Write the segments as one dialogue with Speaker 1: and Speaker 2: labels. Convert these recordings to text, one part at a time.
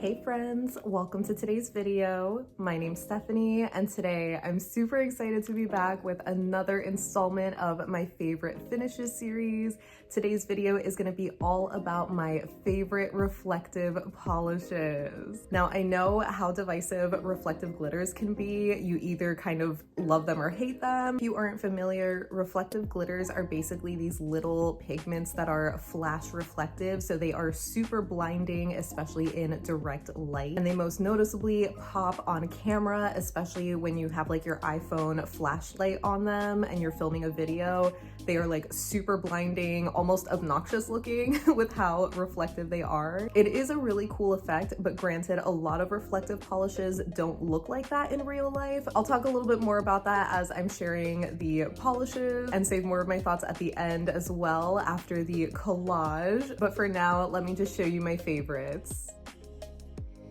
Speaker 1: Hey friends, welcome to today's video. My name's Stephanie and today I'm super excited to be back with another installment of my favorite finishes series. Today's video is going to be all about my favorite reflective polishes. Now I know how divisive reflective glitters can be. You either kind of love them or hate them. If you aren't familiar, reflective glitters are basically these little pigments that are flash reflective, so they are super blinding, especially in direct light, and they most noticeably pop on camera, especially when you have like your iPhone flashlight on them and you're filming a video. They are like super blinding, almost obnoxious looking with how reflective they are. It is a really cool effect, but granted, a lot of reflective polishes don't look like that in real life. I'll talk a little bit more about that as I'm sharing the polishes and save more of my thoughts at the end as well after the collage. But for now, let me just show you my favorites.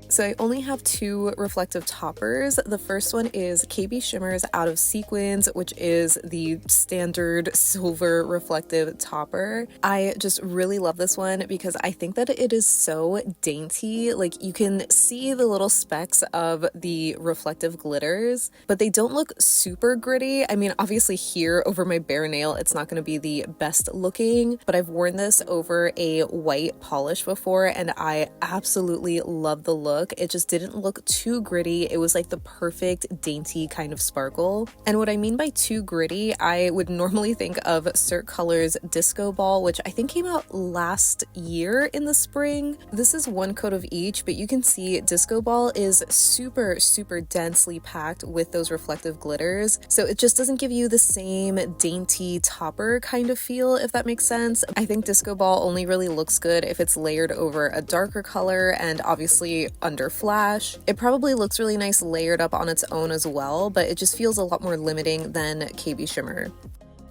Speaker 1: So I only have two reflective toppers. The first one is KBShimmer's Out of Sequins, which is the standard silver reflective topper. I just really love this one because I think that it is so dainty. Like, you can see the little specks of the reflective glitters, but they don't look super gritty. I mean, obviously here over my bare nail, it's not going to be the best looking, but I've worn this over a white polish before and I absolutely love the look. It just didn't look too gritty. It was like the perfect dainty kind of sparkle. And what I mean by too gritty, I would normally think of Cirque Colors Disco Ball, which I think came out last year in the spring. This is one coat of each, but you can see Disco Ball is super densely packed with those reflective glitters. So it just doesn't give you the same dainty topper kind of feel, if that makes sense. I think Disco Ball only really looks good if it's layered over a darker color and obviously under flash. It probably looks really nice layered up on its own as well, but it just feels a lot more limiting than KB Shimmer.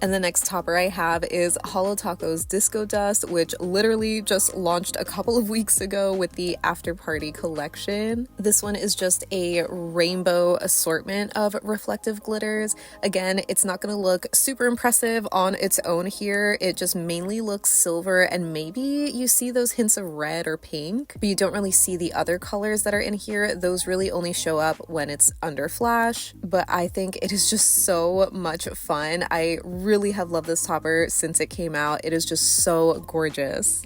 Speaker 1: And the next topper I have is Holo Taco's Disco Dust, which literally just launched a couple of weeks ago with the After Party collection. This one is just a rainbow assortment of reflective glitters. Again, it's not going to look super impressive on its own here. It just mainly looks silver and maybe you see those hints of red or pink, but you don't really see the other colors that are in here. Those really only show up when it's under flash, but I think it is just so much fun. I really have loved this topper since it came out. It is just so gorgeous.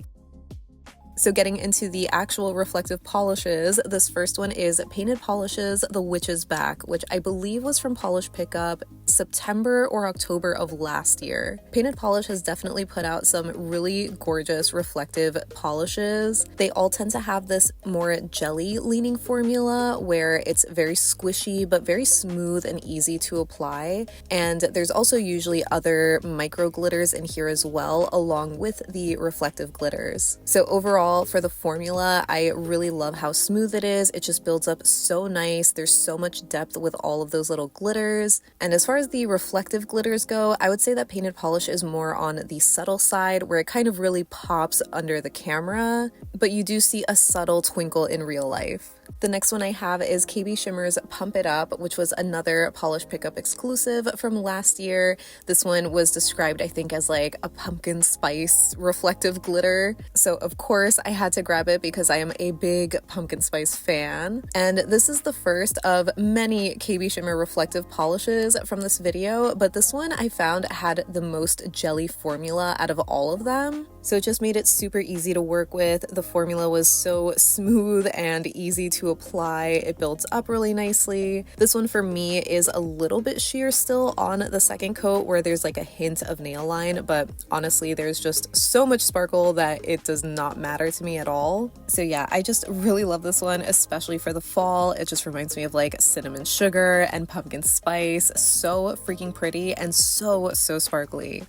Speaker 1: So getting into the actual reflective polishes, this first one is Painted Polish's The Witch's Back, which I believe was from Polish Pickup September or October of last year. Painted Polish has definitely put out some really gorgeous reflective polishes. They all tend to have this more jelly leaning formula where it's very squishy but very smooth and easy to apply. And there's also usually other micro glitters in here as well, along with the reflective glitters. So overall, for the formula, I really love how smooth it is. It just builds up so nice. There's so much depth with all of those little glitters. And as far as the reflective glitters go, I would say that Painted Polish is more on the subtle side where it kind of really pops under the camera, but you do see a subtle twinkle in real life. The next one I have is KBShimmer's Pump It Up, which was another Polish Pickup exclusive from last year. This one was described, I think, as like a pumpkin spice reflective glitter. So of course I had to grab it because I am a big pumpkin spice fan. And this is the first of many KBShimmer reflective polishes from this video, but this one I found had the most jelly formula out of all of them. So it just made it super easy to work with. The formula was so smooth and easy to apply. It builds up really nicely. This one for me is a little bit sheer still on the second coat where there's like a hint of nail line, but honestly there's just so much sparkle that it does not matter to me at all. So yeah, I just really love this one, especially for the fall. It just reminds me of like cinnamon sugar and pumpkin spice. So freaking pretty and so sparkly.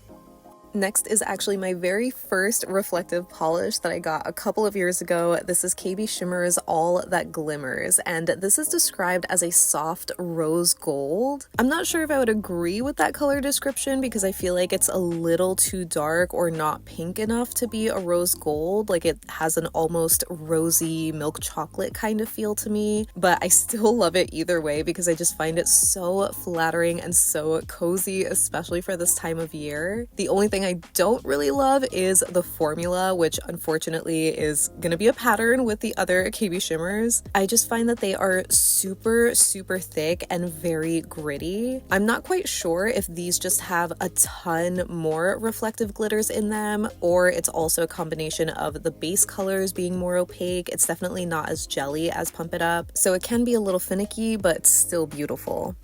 Speaker 1: Next is actually my very first reflective polish that I got a couple of years ago. This is KBShimmer's All That Glimmers, and this is described as a soft rose gold. I'm not sure if I would agree with that color description because I feel like it's a little too dark or not pink enough to be a rose gold. Like, it has an almost rosy milk chocolate kind of feel to me, but I still love it either way because I just find it so flattering and so cozy, especially for this time of year. The only thing thing I don't really love is the formula, which unfortunately is gonna be a pattern with the other KB shimmers. I just find that they are super thick and very gritty. I'm not quite sure if these just have a ton more reflective glitters in them, or it's also a combination of the base colors being more opaque. It's definitely not as jelly as Pump It Up, so it can be a little finicky, but still beautiful.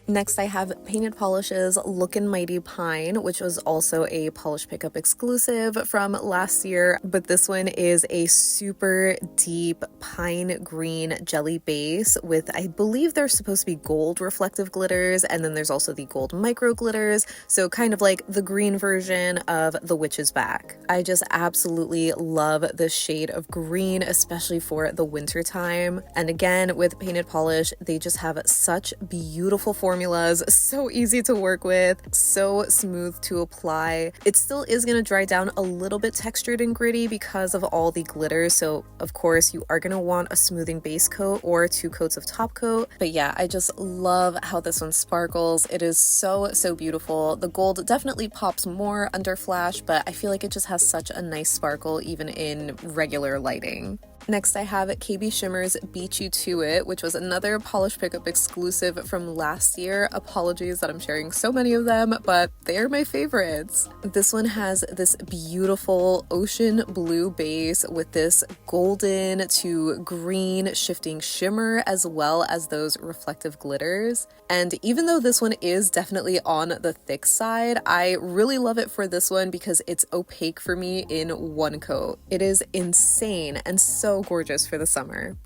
Speaker 1: Next, I have Painted Polish's Lookin' Mighty Pine, which was also a Polish Pickup exclusive from last year, but this one is a super deep pine green jelly base with, I believe there's supposed to be gold reflective glitters, and then there's also the gold micro glitters, so kind of like the green version of the Witch's Back. I just absolutely love this shade of green, especially for the winter time. And again, with Painted Polish, they just have such beautiful formulas, so easy to work with, so smooth to apply. It still is going to dry down a little bit textured and gritty because of all the glitters, so of course you are going to want a smoothing base coat or 2 coats of top coat. But yeah, I just love how this one sparkles. It is so beautiful. The gold definitely pops more under flash, but I feel like it just has such a nice sparkle even in regular lighting. Next, I have KBShimmer's Beat You To It, which was another Polish Pickup exclusive from last year. Apologies that I'm sharing so many of them, but they're my favorites. This one has this beautiful ocean blue base with this golden to green shifting shimmer, as well as those reflective glitters. And even though this one is definitely on the thick side, I really love it for this one because it's opaque for me in one coat. It is insane and so gorgeous for the summer.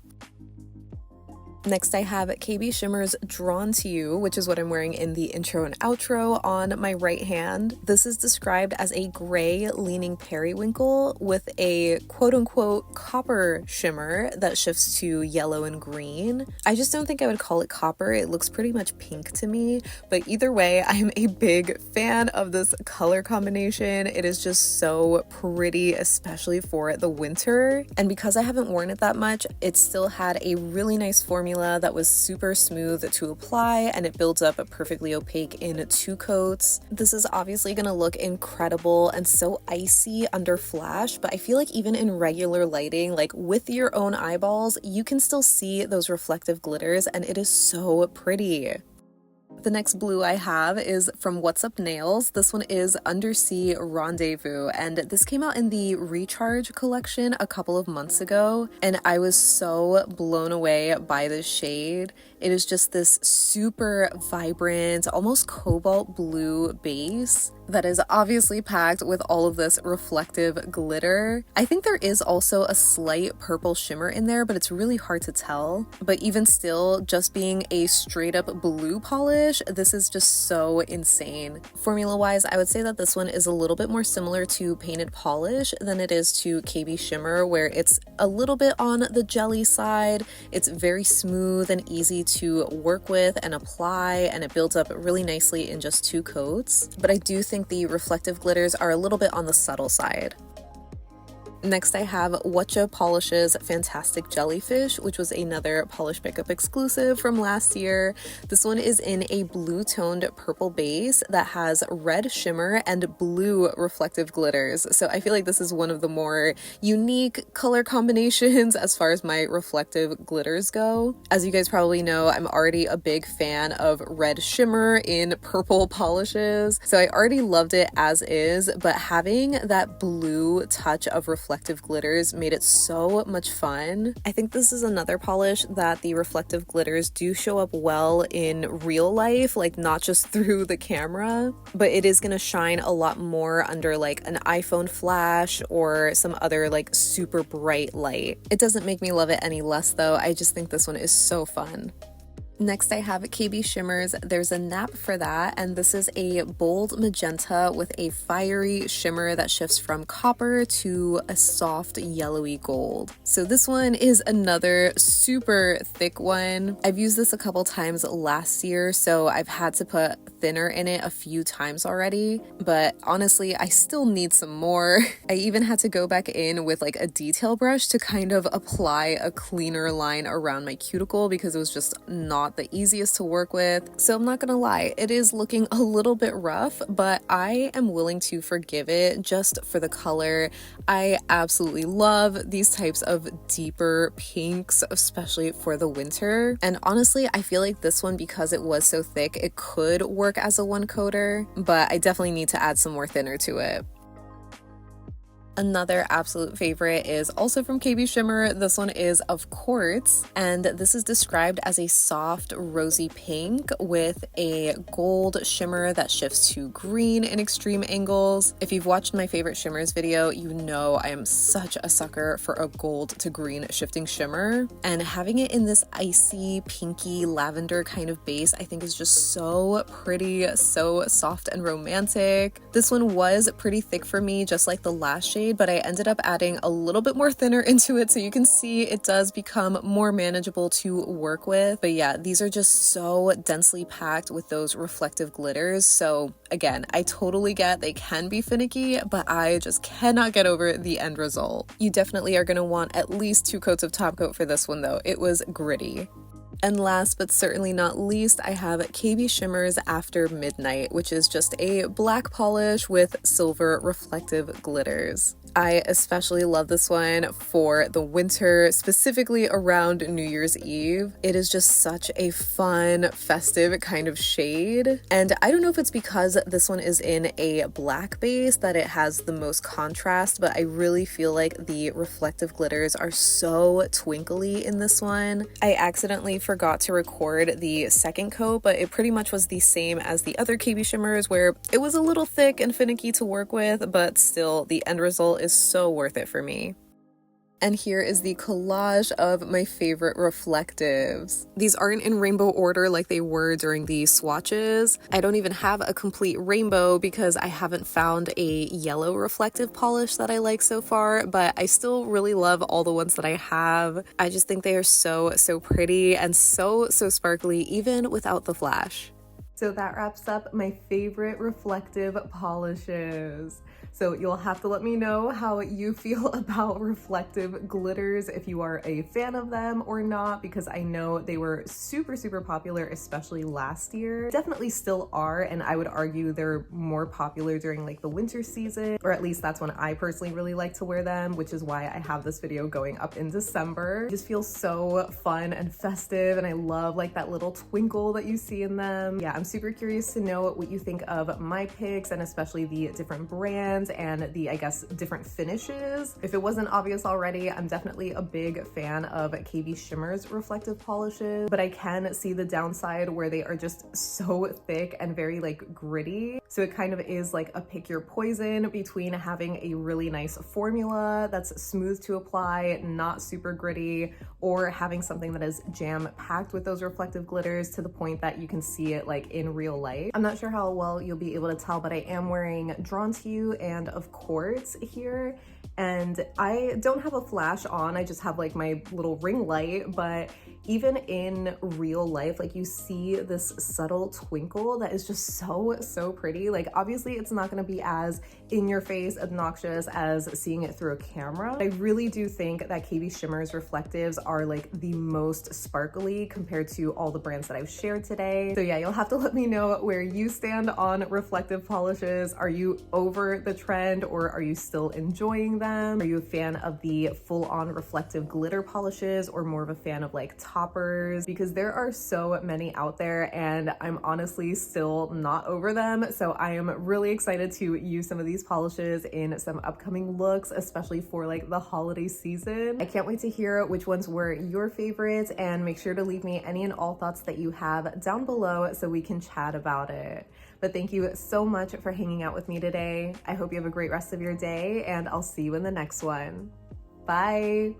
Speaker 1: Next, I have KBShimmer's Drawn To You, which is what I'm wearing in the intro and outro on my right hand. This is described as a gray leaning periwinkle with a quote-unquote copper shimmer that shifts to yellow and green. I just don't think I would call it copper. It looks pretty much pink to me, but either way, I am a big fan of this color combination. It is just so pretty, especially for the winter. And because I haven't worn it that much, it still had a really nice formula that was super smooth to apply, and it builds up perfectly opaque in 2 coats. This is obviously going to look incredible and so icy under flash, but I feel like even in regular lighting, like with your own eyeballs, you can still see those reflective glitters, and it is so pretty. The next blue I have is from What's Up Nails. This one is Undersea Rendezvous, and this came out in the Recharge collection a couple of months ago, and I was so blown away by this shade. It is just this super vibrant, almost cobalt blue base that is obviously packed with all of this reflective glitter. I think there is also a slight purple shimmer in there, but it's really hard to tell. But even still, just being a straight up blue polish, this is just so insane. Formula wise, I would say that this one is a little bit more similar to Painted Polish than it is to KB Shimmer, where it's a little bit on the jelly side. It's very smooth and easy to work with and apply, and it builds up really nicely in just 2 coats. But I do think the reflective glitters are a little bit on the subtle side. Next, I have Whatcha Polish's Fantastic Jellyfish, which was another Polish Pickup exclusive from last year. This one is in a blue-toned purple base that has red shimmer and blue reflective glitters. So I feel like this is one of the more unique color combinations as far as my reflective glitters go. As you guys probably know, I'm already a big fan of red shimmer in purple polishes, so I already loved it as is, but having that blue touch of reflective glitters made it so much fun. I think this is another polish that the reflective glitters do show up well in real life, like not just through the camera, but it is going to shine a lot more under like an iPhone flash or some other like super bright light. It doesn't make me love it any less though. I just think this one is so fun. Next, I have KB Shimmer's There's a Nap for That, and this is a bold magenta with a fiery shimmer that shifts from copper to a soft yellowy gold. So this one is another super thick one. I've used this a couple times last year, so I've had to put thinner in it a few times already, but honestly, I still need some more. I even had to go back in with like a detail brush to kind of apply a cleaner line around my cuticle because it was just not not the easiest to work with. So I'm not gonna lie, it is looking a little bit rough, but I am willing to forgive it just for the color. I absolutely love these types of deeper pinks, especially for the winter. And honestly, I feel like this one, because it was so thick, it could work as a one coater, but I definitely need to add some more thinner to it. Another absolute favorite is also from KBShimmer. This one is Of Quartz, and this is described as a soft rosy pink with a gold shimmer that shifts to green in extreme angles. If you've watched my favorite shimmers video, you know I am such a sucker for a gold to green shifting shimmer, and having it in this icy pinky lavender kind of base I think is just so pretty, so soft and romantic. This one was pretty thick for me, just like the last shade, but I ended up adding a little bit more thinner into it, so you can see it does become more manageable to work with. But yeah, these are just so densely packed with those reflective glitters. So again, I totally get they can be finicky, but I just cannot get over the end result. You definitely are going to want at least 2 coats of top coat for this one though. It was gritty. And last but certainly not least, I have KBShimmer's After Midnight, which is just a black polish with silver reflective glitters. I especially love this one for the winter, specifically around New Year's Eve. It is just such a fun, festive kind of shade. And I don't know if it's because this one is in a black base that it has the most contrast, but I really feel like the reflective glitters are so twinkly in this one. I accidentally forgot to record the second coat, but it pretty much was the same as the other KBShimmers, where it was a little thick and finicky to work with, but still the end result is so worth it for me. And here is the collage of my favorite reflectives. These aren't in rainbow order like they were during the swatches. I don't even have a complete rainbow because I haven't found a yellow reflective polish that I like so far, but I still really love all the ones that I have. I just think they are so pretty and so sparkly even without the flash. So that wraps up my favorite reflective polishes. So you'll have to let me know how you feel about reflective glitters, if you are a fan of them or not, because I know they were super popular, especially last year. Definitely still are, and I would argue they're more popular during like the winter season, or at least that's when I personally really like to wear them, which is why I have this video going up in December. It just feels so fun and festive, and I love like that little twinkle that you see in them. Yeah, I'm super curious to know what you think of my picks, and especially the different brands and the, I guess, different finishes. If it wasn't obvious already, I'm definitely a big fan of KBShimmer's reflective polishes, but I can see the downside where they are just so thick and very like gritty. So it kind of is like a pick your poison between having a really nice formula that's smooth to apply, not super gritty, or having something that is jam-packed with those reflective glitters to the point that you can see it like in real life. I'm not sure how well you'll be able to tell, but I am wearing Drawn To You and Of Quartz here, and I don't have a flash on, I just have like my little ring light, but even in real life, like you see this subtle twinkle that is just so pretty. Like obviously it's not going to be as in your face obnoxious as seeing it through a camera. I really do think that KBShimmer's reflectives are like the most sparkly compared to all the brands that I've shared today. So yeah, you'll have to let me know where you stand on reflective polishes. Are you over the trend, or are you still enjoying them? Are you a fan of the full-on reflective glitter polishes, or more of a fan of like toppers? Because there are so many out there and I'm honestly still not over them. So I am really excited to use some of these polishes in some upcoming looks, especially for like the holiday season. I can't wait to hear which ones were your favorites, and make sure to leave me any and all thoughts that you have down below so we can chat about it. But thank you so much for hanging out with me today. I hope you have a great rest of your day, and I'll see you in the next one. Bye.